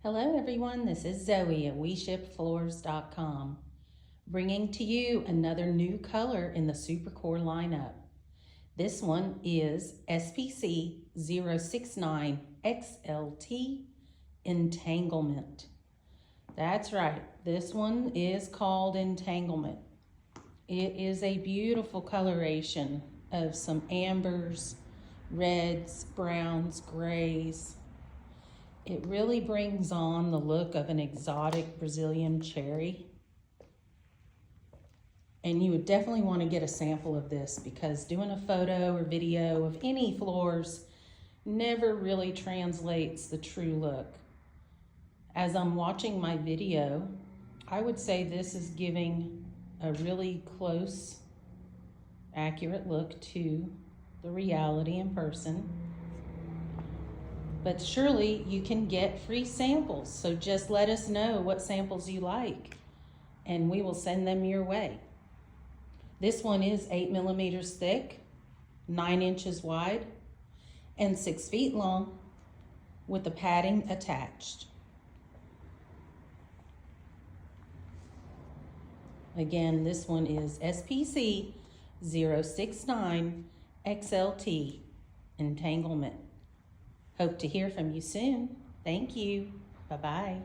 Hello everyone, this is Zoe at WeShipFloors.com, bringing to you another new color in the SuperCore lineup. This one is SPC069XLT Entanglement. That's right, this one is called Entanglement. It is a beautiful coloration of some ambers, reds, browns, grays. It really brings on the look of an exotic Brazilian cherry. And you would definitely want to get a sample of this because doing a photo or video of any floors never really translates the true look. As I'm watching my video, I would say this is giving a really close, accurate look to the reality in person. But surely you can get free samples, so just let us know what samples you like and we will send them your way. This one is 8 millimeters thick, 9 inches wide, and 6 feet long with the padding attached. Again, this one is SPC069XLT Entanglement. Hope to hear from you soon. Thank you. Bye-bye.